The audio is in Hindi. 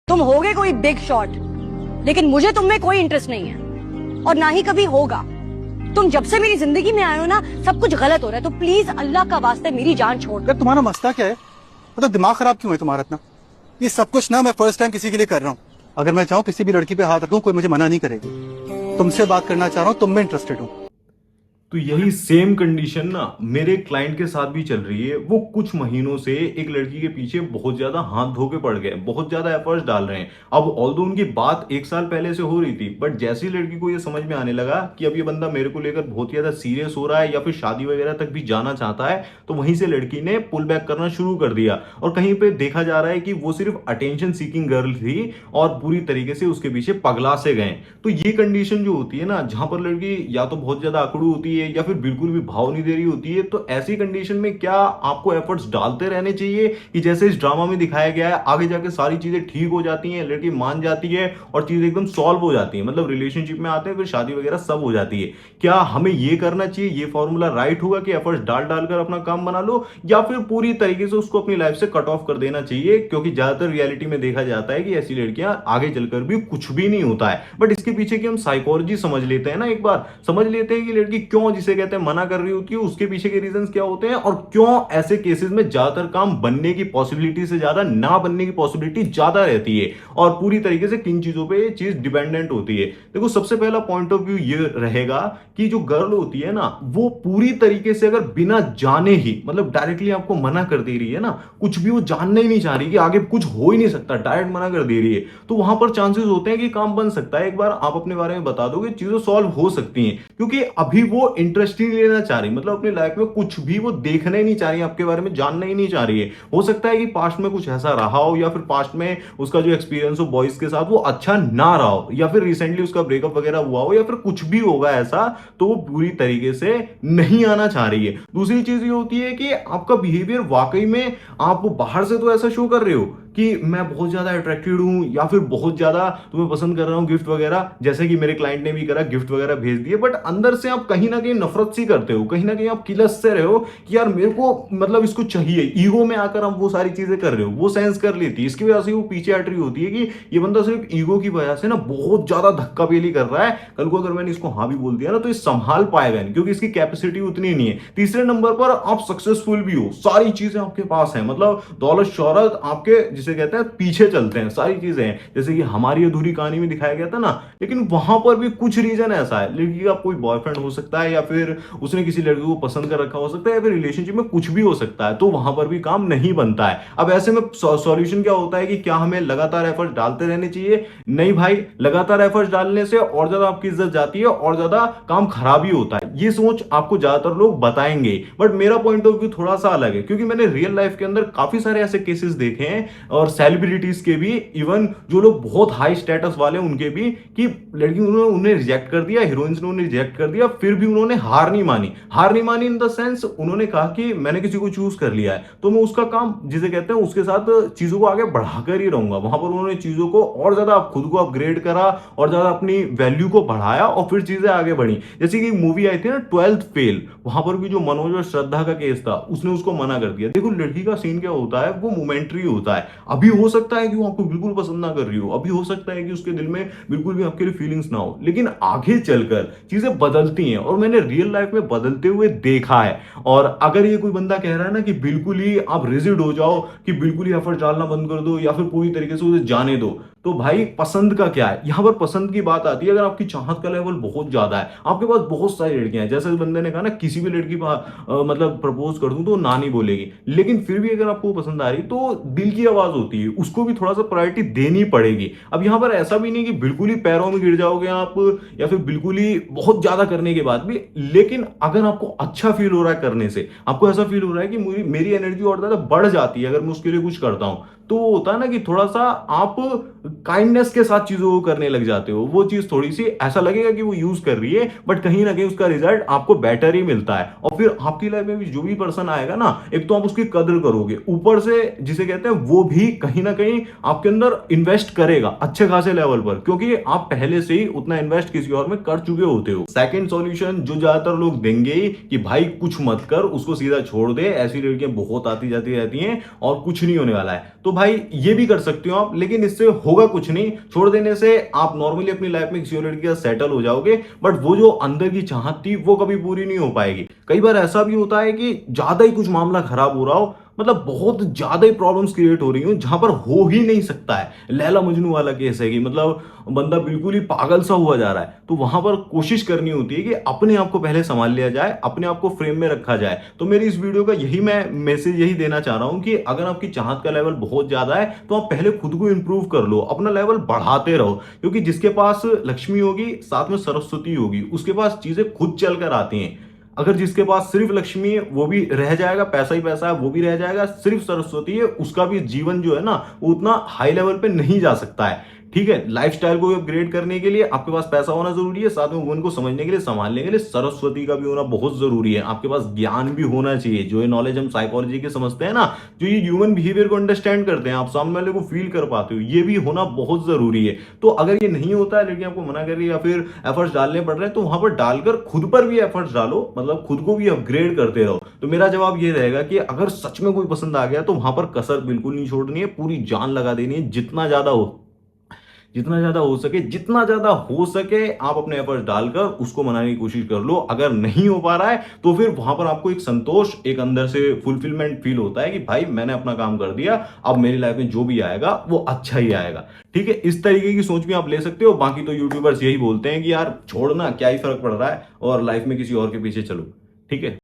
तुम होगे कोई बिग शॉट, लेकिन मुझे तुम में कोई इंटरेस्ट नहीं है और ना ही कभी होगा। तुम जब से मेरी जिंदगी में आए हो ना, सब कुछ गलत हो रहा है, तो प्लीज अल्लाह का वास्ते मेरी जान छोड़। यार तुम्हारा मसला क्या है? मतलब दिमाग खराब क्यों है तुम्हारा इतना? ये सब कुछ ना मैं फर्स्ट टाइम किसी के लिए कर रहा हूँ। अगर मैं चाहूँ किसी भी लड़की पे हाथ रखूँ, कोई मुझे मना नहीं करेगी। तुमसे बात करना चाह रहा हूँ, तुम में इंटरेस्टेड हूँ। तो यही सेम कंडीशन ना मेरे क्लाइंट के साथ भी चल रही है। वो कुछ महीनों से एक लड़की के पीछे बहुत ज्यादा हाथ धो के पड़ गए, बहुत ज्यादा एफर्ट्स डाल रहे हैं। अब ऑल्दो उनकी बात 1 साल पहले से हो रही थी, बट जैसे ही लड़की को ये समझ में आने लगा कि अब ये बंदा मेरे को लेकर बहुत ज्यादा सीरियस हो रहा है या फिर शादी वगैरह तक भी जाना चाहता है, तो वहीं से लड़की ने पुल बैक करना शुरू कर दिया। और कहीं पे देखा जा रहा है कि वो सिर्फ अटेंशन सीकिंग गर्ल थी और पूरी तरीके से उसके पीछे पगला से गए। तो ये कंडीशन जो होती है ना, जहां पर लड़की या तो बहुत ज्यादा अकड़ू होती है या फिर बिल्कुल भी भाव नहीं दे रही होती है, तो ऐसी कंडीशन में क्या आपको एफर्ट्स डालते रहने चाहिए कि जैसे इस ड्रामा में दिखाया गया है आगे जाके सारी चीजें ठीक हो जाती हैं, लड़की मान जाती है और चीजें एकदम सॉल्व हो जाती है, मतलब रिलेशनशिप में आते हैं फिर शादी वगैरह सब हो जाती है। क्या हमें ये करना चाहिए? ये फॉर्मूला राइट होगा कि एफर्ट्स डाल डालकर अपना काम बना लो, या फिर पूरी तरीके से उसको अपनी लाइफ से कट ऑफ कर देना चाहिए? क्योंकि ज्यादातर रियलिटी में देखा जाता है कि ऐसी लड़कियां आगे चलकर भी कुछ भी नहीं होता है। बट इसके पीछे की हम साइकोलॉजी समझ लेते हैं ना, एक बार समझ लेते हैं कि लड़की क्यों, जिसे कहते हैं मना कर रही होती है, उसके पीछे के रीजंस क्या होते हैं और क्यों ऐसे केसेस में ज्यादातर काम बनने की पॉसिबिलिटी से ज्यादा ना बनने की पॉसिबिलिटी ज्यादा रहती है, और पूरी तरीके से किन चीजों पे ये चीज डिपेंडेंट होती है। देखो, सबसे पहला पॉइंट ऑफ व्यू ये रहेगा कि जो गर्ल होती है ना, वो पूरी तरीके से अगर बिना जाने ही, मतलब डायरेक्टली आपको मना कर दे रही है ना, कुछ भी वो जानना ही नहीं चाह रही कि आगे कुछ हो ही नहीं सकता, डायरेक्ट मना कर दे रही है, तो वहां पर चांसेस होते हैं कि काम बन सकता है। एक बार आप अपने बारे में बता दोगे, चीजें सॉल्व हो सकती हैं, क्योंकि अभी वो इंटरेस्ट ही नहीं लेना चाह रही, मतलब अपनी लाइफ में कुछ भी वो देखना ही नहीं चाह रही, आपके बारे में जानना ही नहीं चाह रही है। हो सकता है कि पास्ट में कुछ ऐसा रहा हो, या फिर पास्ट में उसका जो एक्सपीरियंस हो बॉयज के साथ वो अच्छा ना रहा हो, या फिर रिसेंटली उसका ब्रेकअप वगैरह हुआ हो, या फिर कुछ भी होगा ऐसा, तो वो पूरी तरीके से नहीं आना चाह रही है। दूसरी चीज ये होती है कि आपका बिहेवियर वाकई में, आप बाहर से तो ऐसा शो कर रहे हो कि मैं बहुत ज्यादा अट्रैक्टेड हूं या फिर बहुत ज्यादा तुम्हें पसंद कर रहा हूं, गिफ्ट वगैरह, जैसे कि मेरे क्लाइंट ने भी करा, गिफ्ट वगैरह भेज दिए, बट अंदर से आप कहीं ना कहीं नफरत सी करते हो, कहीं ना कहीं आप किलस से रहे हो कि यार मेरे को मतलब इसको चाहिए। ईगो में आकर आप वो सारी चीजें कर रहे हो, वो सेंस कर लेती है, इसकी वजह से वो पीछे हट रही होती है कि ये बंदा सिर्फ ईगो की वजह से ना बहुत ज्यादा धक्का पेली कर रहा है, कल को अगर मैंने इसको हाँ भी बोल दिया ना तो ये संभाल पाएगा नहीं, क्योंकि इसकी कैपेसिटी उतनी नहीं है। तीसरे नंबर पर आप सक्सेसफुल भी हो, सारी चीजें आपके पास है, मतलब दौलत शोहरत आपके जिसे कहते हैं पीछे चलते हैं, सारी चीजें हैं, जैसे कि हमारी अधूरी कहानी में दिखाया गया था ना। लेकिन वहां पर भी कुछ रीजन ऐसा है, लड़की का कोई बॉयफ्रेंड हो सकता है, या फिर उसने किसी लड़के को पसंद कर रखा हो सकता है, या फिर रिलेशनशिप में कुछ भी हो सकता है, तो वहां पर भी काम नहीं बनता है। अब ऐसे में सॉल्यूशन क्या होता है कि क्या हमें लगातार एफर्ट डालते रहने चाहिए? नहीं भाई, लगातार एफर्ट डालने से और ज्यादा आपकी इज्जत जाती है और ज्यादा काम खराब ही होता है। ये सोच आपको ज्यादातर लोग बताएंगे, बट मेरा पॉइंट ऑफ व्यू थोड़ा सा अलग है, क्योंकि मैंने रियल लाइफ के अंदर काफी सारे ऐसे केसेस देखे हैं, और सेलिब्रिटीज के भी, इवन जो लोग बहुत हाई स्टेटस वाले उनके भी, कि लड़की उन्हें रिजेक्ट कर दिया, हीरोइंस ने उन्हें रिजेक्ट कर दिया, फिर भी उन्होंने हार नहीं मानी। हार नहीं मानी इन द सेंस, उन्होंने कहा कि मैंने किसी को चूज कर लिया है तो मैं उसका काम जिसे कहते हैं उसके साथ चीजों को आगे बढ़ाकर ही रहूंगा। वहां पर उन्होंने चीजों को और ज्यादा खुद को अपग्रेड करा और ज्यादा अपनी वैल्यू को बढ़ाया, और फिर चीजें आगे बढ़ी। जैसे कि मूवी आई थी ना 12th फेल, वहां पर भी जो मनोज और श्रद्धा का केस था, उसने उसको मना कर दिया। देखो, लड़की का सीन क्या होता है, वो मोमेंट्री होता है। अभी हो सकता है कि वो आपको बिल्कुल पसंद ना कर रही हो, अभी हो सकता है कि उसके दिल में बिल्कुल भी आपके लिए फीलिंग्स ना हो, लेकिन आगे चलकर चीजें बदलती हैं, और मैंने रियल लाइफ में बदलते हुए देखा है। और अगर ये कोई बंदा कह रहा है ना कि बिल्कुल ही आप रिजिड हो जाओ, कि बिल्कुल ही एफर्ट डालना बंद कर दो, या फिर पूरी तरीके से उसे जाने दो, तो भाई पसंद का क्या है? यहां पर पसंद की बात आती है। अगर आपकी चाहत का लेवल बहुत ज्यादा है, आपके पास बहुत सारी लड़कियां हैं, जैसे इस बंदे ने कहा ना, किसी भी लड़की मतलब प्रपोज कर दूं तो ना नहीं बोलेगी, लेकिन फिर भी अगर आपको पसंद आ रही, तो दिल की आवाज होती है, उसको भी थोड़ा सा प्रायोरिटी देनी पड़ेगी। अब यहां पर ऐसा भी नहीं कि बिल्कुल ही पैरों में गिर जाओगे आप, या फिर बिल्कुल ही बहुत ज्यादा करने के बाद भी, लेकिन अगर आपको अच्छा फील हो रहा है करने से, आपको ऐसा फील हो रहा है कि मेरी एनर्जी और ज्यादा बढ़ जाती है अगर मैं उसके लिए कुछ करता हूं, तो होता है ना कि थोड़ा सा आप काइंडनेस के साथ चीजों को करने लग जाते हो, वो चीज थोड़ी सी ऐसा लगेगा कि वो यूज कर रही है, बट कहीं ना कहीं उसका रिजल्ट आपको बेटर ही मिलता है। और फिर आपकी लाइफ में भी जो भी पर्सन आएगा ना, एक तो आप उसकी कदर करोगे, ऊपर से जिसे कहते हैं वो भी कहीं ना कहीं आपके अंदर इन्वेस्ट करेगा अच्छे खासे लेवल पर, क्योंकि आप पहले से ही उतना इन्वेस्ट किसी और में कर चुके होते हो। सेकंड सॉल्यूशन जो ज्यादातर लोग देंगे कि भाई कुछ मत कर, उसको सीधा छोड़ दे, ऐसी लड़कियां बहुत आती जाती रहती हैं और कुछ नहीं होने वाला है। तो भाई ये भी कर सकते हो आप, लेकिन इससे होगा कुछ नहीं। छोड़ देने से आप नॉर्मली अपनी लाइफ में किसी और लड़की के साथ सेटल हो जाओगे, बट वो जो अंदर की चाहत थी वो कभी पूरी नहीं हो पाएगी। कई बार ऐसा भी होता है कि ज्यादा ही कुछ मामला खराब हो रहा हो, मतलब बहुत ज्यादा ही प्रॉब्लम्स क्रिएट हो रही हो जहां पर हो ही नहीं सकता है। लैला मजनू वाला केस है कि मतलब बंदा बिल्कुल ही पागल सा हुआ जा रहा है, तो वहां पर कोशिश करनी होती है कि अपने आप को पहले संभाल लिया जाए, अपने आप को फ्रेम में रखा जाए। तो मेरी इस वीडियो का यही मैं मैसेज यही देना चाह रहा हूं कि अगर आपकी चाहत का लेवल बहुत ज्यादा है तो आप पहले खुद को इंप्रूव कर लो, अपना लेवल बढ़ाते रहो, क्योंकि जिसके पास लक्ष्मी होगी साथ में सरस्वती होगी, उसके पास चीजें खुद चलकर आती हैं। अगर जिसके पास सिर्फ लक्ष्मी है वो भी रह जाएगा, पैसा ही पैसा है वो भी रह जाएगा, सिर्फ सरस्वती है उसका भी जीवन जो है ना वो उतना हाई लेवल पे नहीं जा सकता है। ठीक है, लाइफस्टाइल को अपग्रेड करने के लिए आपके पास पैसा होना जरूरी है, साथ में वुमन को समझने के लिए, संभालने के लिए सरस्वती का भी होना बहुत जरूरी है। आपके पास ज्ञान भी होना चाहिए, जो ये नॉलेज हम साइकोलॉजी के समझते हैं ना, जो ये ह्यूमन बिहेवियर को अंडरस्टैंड करते हैं, आप सामने वाले को फील कर पाते हो, ये भी होना बहुत जरूरी है। तो अगर ये नहीं होता है, लड़की आपको मना कर रही है या फिर एफर्ट्स डालने पड़ रहे हैं, तो वहां पर डालकर खुद पर भी एफर्ट्स डालो, मतलब खुद को भी अपग्रेड करते रहो। तो मेरा जवाब ये रहेगा कि अगर सच में कोई पसंद आ गया तो वहां पर कसर बिल्कुल नहीं छोड़नी है, पूरी जान लगा देनी है, जितना ज्यादा हो सके आप अपने एफर्ट्स डालकर उसको मनाने की कोशिश कर लो। अगर नहीं हो पा रहा है तो फिर वहां पर आपको एक संतोष, एक अंदर से फुलफिलमेंट फील होता है कि भाई मैंने अपना काम कर दिया, अब मेरी लाइफ में जो भी आएगा वो अच्छा ही आएगा। ठीक है, इस तरीके की सोच भी आप ले सकते हो। बाकी तो यूट्यूबर्स यही बोलते हैं कि यार छोड़ना क्या ही फर्क पड़ रहा है और लाइफ में किसी और के पीछे चलो। ठीक है।